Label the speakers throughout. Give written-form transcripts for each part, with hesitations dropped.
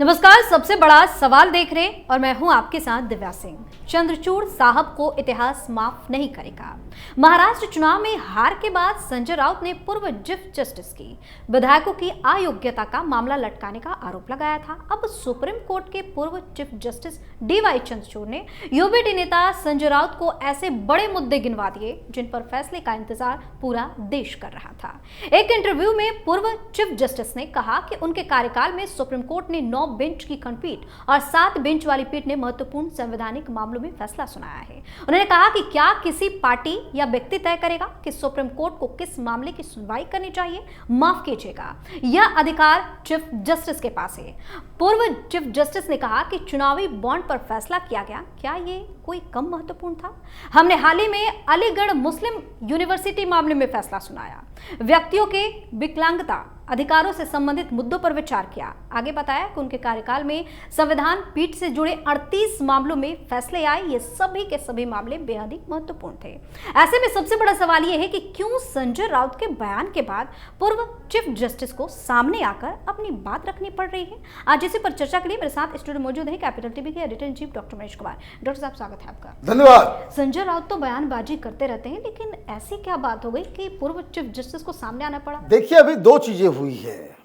Speaker 1: नमस्कार, सबसे बड़ा सवाल देख रहे हैं और मैं हूं आपके साथ दिव्या सिंह। चंद्रचूड़ साहब को इतिहास माफ नहीं करेगा। महाराष्ट्र चुनाव में हार के बाद संजय राउत ने पूर्व चीफ जस्टिस की विधायकों की अयोग्यता का मामला लटकाने का आरोप लगाया था। अब सुप्रीम कोर्ट के पूर्व चीफ जस्टिस DY चंद्रचूड़ ने यूबीटी नेता संजय राउत को ऐसे बड़े मुद्दे गिनवा दिए जिन पर फैसले का इंतजार पूरा देश कर रहा था। एक इंटरव्यू में पूर्व चीफ जस्टिस ने कहा कि उनके कार्यकाल में सुप्रीम कोर्ट ने 9 बेंच की खंडपीठ और 7 बेंच वाली पीठ ने महत्वपूर्ण संवैधानिक मामलों में फैसला सुनाया है। उन्होंने कहा कि क्या किसी पार्टी या व्यक्ति तय करेगा कि सुप्रीम कोर्ट को किस मामले की सुनवाई करनी चाहिए? माफ कीजिएगा, यह अधिकार चीफ जस्टिस के पास है। पूर्व चीफ जस्टिस ने कहा कि चुनावी बॉन्ड पर फैसला किया गया, क्या ये कोई कम महत्वपूर्ण था? हमने हाल ही में अलीगढ़ मुस्लिम यूनिवर्सिटी मामले में फैसला सुनाया, व्यक्तियों के विकलांगता अधिकारों से संबंधित मुद्दों पर विचार किया। आगे बताया कि उनके कार्यकाल में संविधान पीठ से जुड़े 38 मामलों में फैसले आए। ये सभी के सभी मामले बेहद ही महत्वपूर्ण थे। ऐसे में सबसे बड़ा सवाल यह है कि क्यों संजय राउत के बयान के बाद पूर्व चीफ जस्टिस को सामने आकर अपनी बात रखनी पड़ रही है। आज इसी पर चर्चा के लिए मेरे साथ स्टूडियो मौजूद है कैपिटल टीवी के editor in chief doctor Manish Kumar. Doctor साहब, स्वागत है आपका।
Speaker 2: धन्यवाद।
Speaker 1: संजय राउत तो बयानबाजी करते रहते हैं, लेकिन ऐसी क्या बात हो गई कि पूर्व चीफ जस्टिस को सामने आना पड़ा?
Speaker 2: देखिए, अभी दो चीजें हुई है।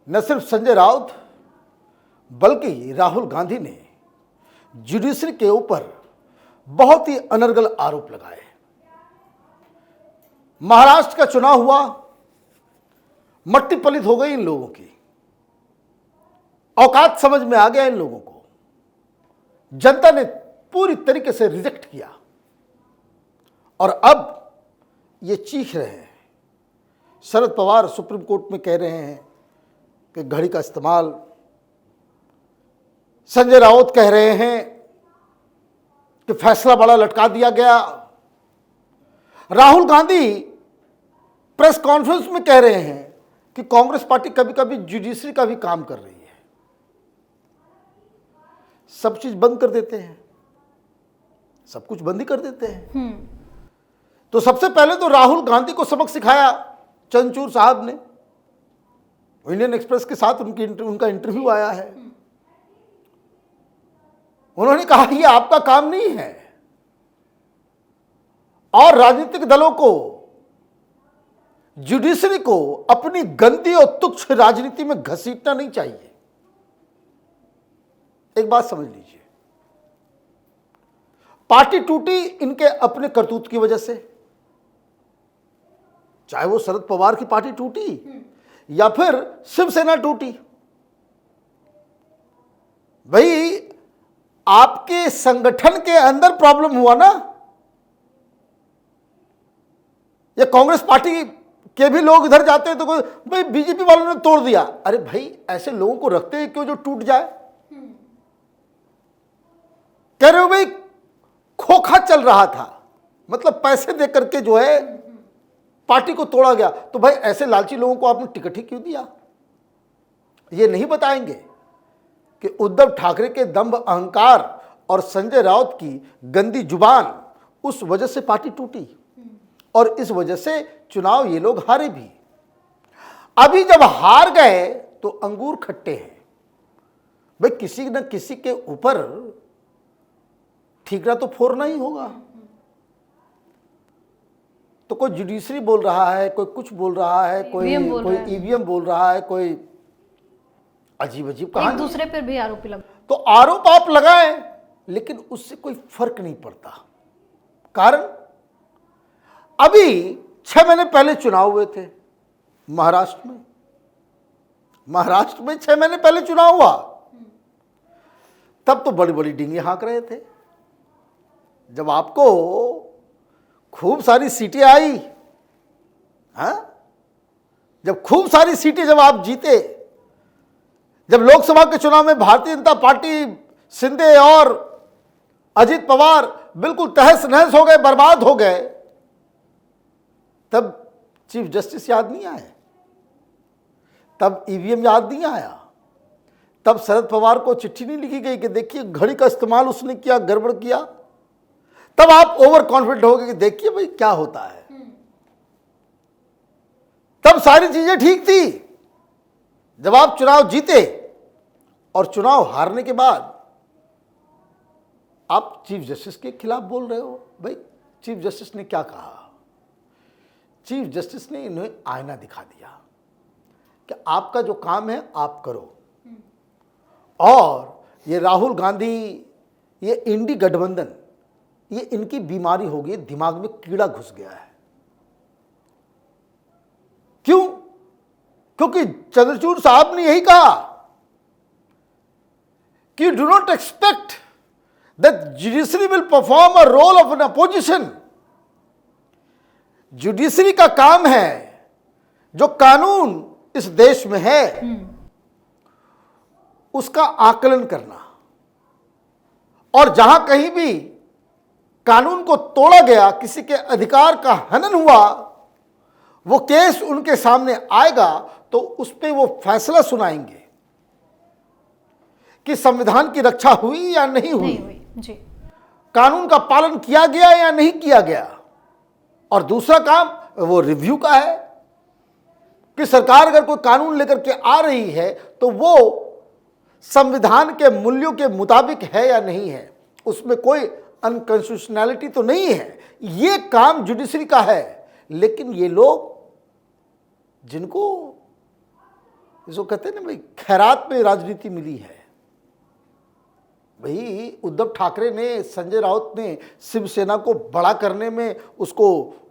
Speaker 2: न सिर्फ संजय राउत बल्कि राहुल गांधी ने जुडिशरी के ऊपर बहुत ही अनर्गल आरोप लगाए। महाराष्ट्र का चुनाव हुआ, मट्टी पलित हो गई इन लोगों की, औकात समझ में आ गया इन लोगों को। जनता ने पूरी तरीके से रिजेक्ट किया और अब ये चीख रहे हैं। शरद पवार सुप्रीम कोर्ट में कह रहे हैं कि घड़ी का इस्तेमाल, संजय राउत कह रहे हैं कि फैसला बड़ा लटका दिया गया, राहुल गांधी प्रेस कॉन्फ्रेंस में कह रहे हैं कि कांग्रेस पार्टी कभी कभी जुडिशरी का भी काम कर रही है। सब चीज बंद कर देते हैं, सब कुछ बंद ही कर देते हैं। तो सबसे पहले तो राहुल गांधी को सबक सिखाया चंद्रचूड़ साहब ने। इंडियन एक्सप्रेस के साथ उनका इंटरव्यू आया है। उन्होंने कहा ये आपका काम नहीं है और राजनीतिक दलों को, जुडिशरी को अपनी गंदी और तुच्छ राजनीति में घसीटना नहीं चाहिए। एक बात समझ लीजिए, पार्टी टूटी इनके अपने करतूत की वजह से, चाहे वो शरद पवार की पार्टी टूटी या फिर शिवसेना टूटी। भाई, आपके संगठन के अंदर प्रॉब्लम हुआ ना, या कांग्रेस पार्टी के भी लोग इधर जाते हैं तो कोई भाई बीजेपी वालों ने तोड़ दिया। अरे भाई, ऐसे लोगों को रखते हैं क्यों जो टूट जाए? कह रहे हो भाई खोखा चल रहा था, मतलब पैसे दे करके जो है पार्टी को तोड़ा गया। तो भाई ऐसे लालची लोगों को आपने टिकट ही क्यों दिया? ये नहीं बताएंगे कि उद्धव ठाकरे के दंभ, अहंकार और संजय राउत की गंदी जुबान, उस वजह से पार्टी टूटी और इस वजह से चुनाव ये लोग हारे भी। अभी जब हार गए तो अंगूर खट्टे हैं। भाई, किसी न किसी के ऊपर ठीकरा तो फोड़ना ही होगा। तो कोई जुडिशरी बोल रहा है, कोई कुछ बोल रहा है, कोई ईवीएम बोल रहा है, कोई अजीब अजीब कहानी।
Speaker 1: एक दूसरे पर भी आरोप लगा।
Speaker 2: तो आरोप आप लगाएं, लेकिन उससे कोई फर्क नहीं पड़ता। कारण अभी 6 महीने पहले चुनाव हुए थे महाराष्ट्र में। महाराष्ट्र में 6 महीने पहले चुनाव हुआ, तब तो बड़ी बड़ी डींगे हाँक रहे थे। जब आपको खूब सारी सीटें आई, हाँ, जब खूब सारी सीटें जब आप जीते, जब लोकसभा के चुनाव में भारतीय जनता पार्टी, शिंदे और अजित पवार बिल्कुल तहस नहस हो गए, बर्बाद हो गए, तब चीफ जस्टिस याद नहीं आए, तब ईवीएम याद नहीं आया, तब शरद पवार को चिट्ठी नहीं लिखी गई कि देखिए घड़ी का इस्तेमाल उसने किया, गड़बड़ किया। तब आप ओवर कॉन्फिडेंट हो गए कि देखिए भाई क्या होता है। तब सारी चीजें ठीक थी। जब आप चुनाव जीते और चुनाव हारने के बाद आप चीफ जस्टिस के खिलाफ बोल रहे हो। भाई चीफ जस्टिस ने क्या कहा? चीफ जस्टिस ने इन्हें आईना दिखा दिया कि आपका जो काम है आप करो, और ये राहुल गांधी, ये इंडी गठबंधन, ये इनकी बीमारी हो गई, दिमाग में कीड़ा घुस गया है। क्यों? क्योंकि चंद्रचूड़ साहब ने यही कहा कि do not expect that judiciary will perform a role of an opposition. Judiciary का काम है जो कानून इस देश में है उसका आकलन करना, और जहां कहीं भी कानून को तोड़ा गया, किसी के अधिकार का हनन हुआ, वो केस उनके सामने आएगा तो उस पर वो फैसला सुनाएंगे कि संविधान की रक्षा हुई या नहीं हुई,
Speaker 1: जी।
Speaker 2: कानून का पालन किया गया या नहीं किया गया। और दूसरा काम वो रिव्यू का है कि सरकार अगर कोई कानून लेकर के आ रही है तो वो संविधान के मूल्यों के मुताबिक है या नहीं है, उसमें कोई अनकॉन्स्टिट्यूशनैलिटी तो नहीं है। ये काम जुडिशरी का है। लेकिन ये लोग जिनको इसको कहते हैं ना भाई, खैरात में राजनीति मिली है। भाई उद्धव ठाकरे ने, संजय राउत ने शिवसेना को बड़ा करने में, उसको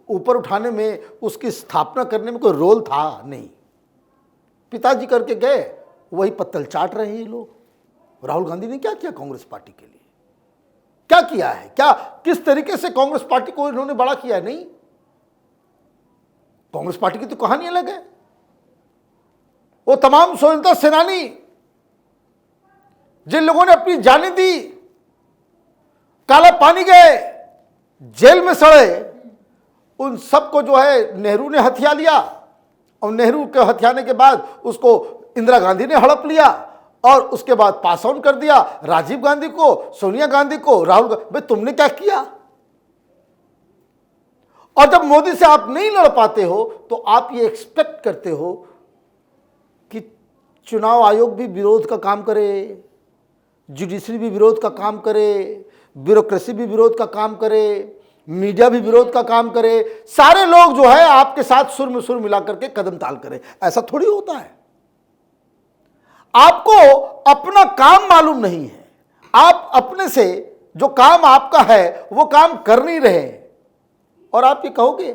Speaker 2: ऊपर उठाने में, उसकी स्थापना करने में कोई रोल था नहीं। पिताजी करके गए, वही पत्तल चाट रहे हैं ये लोग। राहुल गांधी ने क्या किया कांग्रेस पार्टी के लिए? क्या किया है? क्या किस तरीके से कांग्रेस पार्टी को इन्होंने बड़ा किया है? नहीं, कांग्रेस पार्टी की तो कहानी अलग है। वो तमाम स्वतंत्रता सेनानी जिन लोगों ने अपनी जानें दी, काला पानी गए, जेल में सड़े, उन सबको जो है नेहरू ने हथिया लिया, और नेहरू के हथियाने के बाद उसको इंदिरा गांधी ने हड़प लिया, और उसके बाद पास ऑन कर दिया राजीव गांधी को, सोनिया गांधी को, राहुल गांधी। भाई तुमने क्या किया? और जब मोदी से आप नहीं लड़ पाते हो तो आप ये एक्सपेक्ट करते हो कि चुनाव आयोग भी विरोध का काम करे, जुडिशरी भी विरोध का काम करे, ब्यूरोक्रेसी भी विरोध का काम करे, मीडिया भी विरोध का काम करे, सारे लोग जो है आपके साथ सुर में सुर मिला करके कदम ताल करें। ऐसा थोड़ी होता है। आपको अपना काम मालूम नहीं है, आप अपने से जो काम आपका है वो काम कर नहीं रहे, और आप ये कहोगे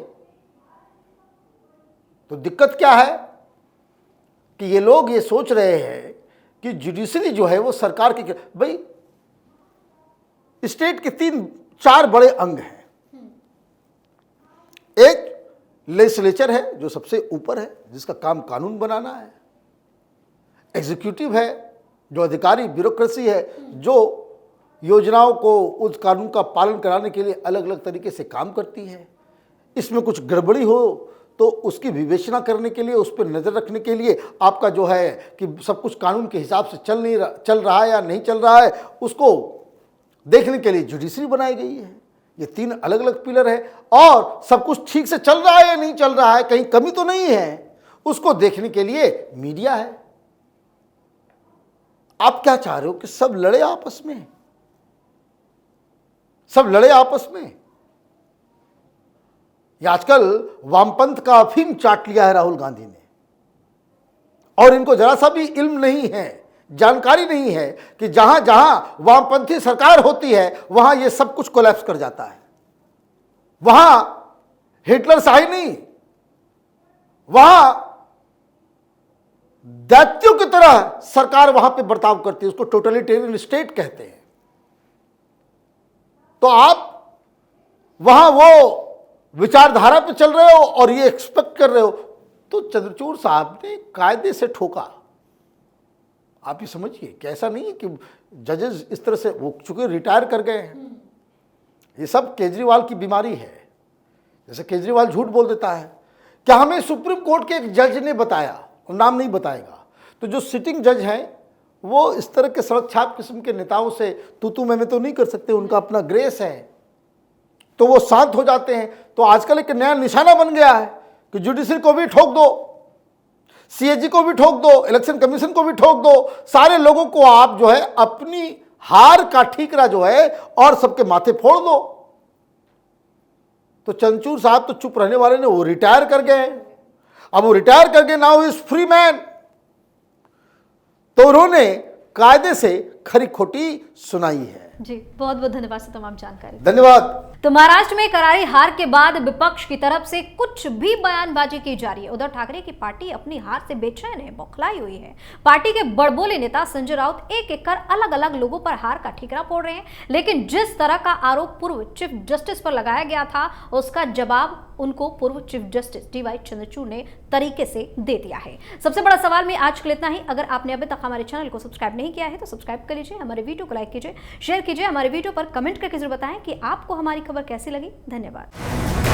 Speaker 2: तो दिक्कत क्या है कि ये लोग ये सोच रहे हैं कि जुडिशरी जो है वो सरकार की। भाई स्टेट के 3-4 बड़े अंग हैं। एक लेजिस्लेचर है जो सबसे ऊपर है, जिसका काम कानून बनाना है। एग्जीक्यूटिव है जो अधिकारी ब्यूरोक्रेसी है, जो योजनाओं को, उस कानून का पालन कराने के लिए अलग अलग तरीके से काम करती है। इसमें कुछ गड़बड़ी हो तो उसकी विवेचना करने के लिए, उस पर नज़र रखने के लिए, आपका जो है कि सब कुछ कानून के हिसाब से चल रहा है या नहीं चल रहा है, उसको देखने के लिए जुडिशरी बनाई गई है। ये 3 अलग अलग पिलर है, और सब कुछ ठीक से चल रहा है या नहीं चल रहा है, कहीं कमी तो नहीं है, उसको देखने के लिए मीडिया है। आप क्या चाह रहे हो कि सब लड़े आपस में? सब लड़े आपस में? ये आजकल वामपंथ का अफीम चाट लिया है राहुल गांधी ने, और इनको जरा सा भी इल्म नहीं है, जानकारी नहीं है कि जहां जहां वामपंथी सरकार होती है वहां ये सब कुछ कोलैप्स कर जाता है। वहां हिटलर शाही नहीं, वहां दैत्यों की तरह सरकार वहां पे बर्ताव करती है, उसको टोटलिटेरियन स्टेट कहते हैं। तो आप वहां वो विचारधारा पे चल रहे हो और ये एक्सपेक्ट कर रहे हो, तो चंद्रचूड़ साहब ने कायदे से ठोका। आप ये समझिए कि ऐसा नहीं है कि जजेस इस तरह से, वो चूंकि रिटायर कर गए हैं, ये सब केजरीवाल की बीमारी है। जैसे केजरीवाल झूठ बोल देता है, क्या हमें सुप्रीम कोर्ट के एक जज ने बताया, और नाम नहीं बताएगा, तो जो सिटिंग जज हैं वो इस तरह के सड़क छाप किस्म के नेताओं से तू मैं तो नहीं कर सकते, उनका अपना ग्रेस है, तो वो शांत हो जाते हैं। तो आजकल एक नया निशाना बन गया है कि जुडिशरी को भी ठोक दो। सीएजी को भी ठोक दो, इलेक्शन कमीशन को भी ठोक दो, सारे लोगों को आप जो है अपनी हार का ठीकरा जो है और सबके माथे फोड़ दो। तो चंद्रचूड़ साहब तो चुप रहने वाले ने, वो रिटायर कर गए। अब वो रिटायर कर गए, नाउ इज फ्री मैन। तो उन्होंने कायदे से खरी खोटी सुनाई है।
Speaker 1: जी, बहुत बहुत धन्यवाद से तमाम जानकारी।
Speaker 2: धन्यवाद।
Speaker 1: तो महाराष्ट्र में करारी हार के बाद विपक्ष की तरफ से कुछ भी बयानबाजी की जा रही है। उद्धव ठाकरे की पार्टी अपनी हार से बेचैन है, बौखलाई हुई है। पार्टी के बड़बोले नेता संजय राउत एक एक कर अलग अलग लोगों पर हार का ठीकरा फोड़ रहे हैं, लेकिन जिस तरह का आरोप पूर्व चीफ जस्टिस पर लगाया गया था, उसका जवाब उनको पूर्व चीफ जस्टिस डीवाई चंद्रचूड़ ने तरीके से दे दिया है। सबसे बड़ा सवाल में आज के लिए इतना ही। अगर आपने अभी तक हमारे चैनल को सब्सक्राइब नहीं किया है तो सब्सक्राइब कर लीजिए, हमारे वीडियो को लाइक कीजिए, शेयर कीजिए, हमारे वीडियो पर कमेंट करके जरूर बताएं कि आपको हमारी खबर कैसी लगी। धन्यवाद।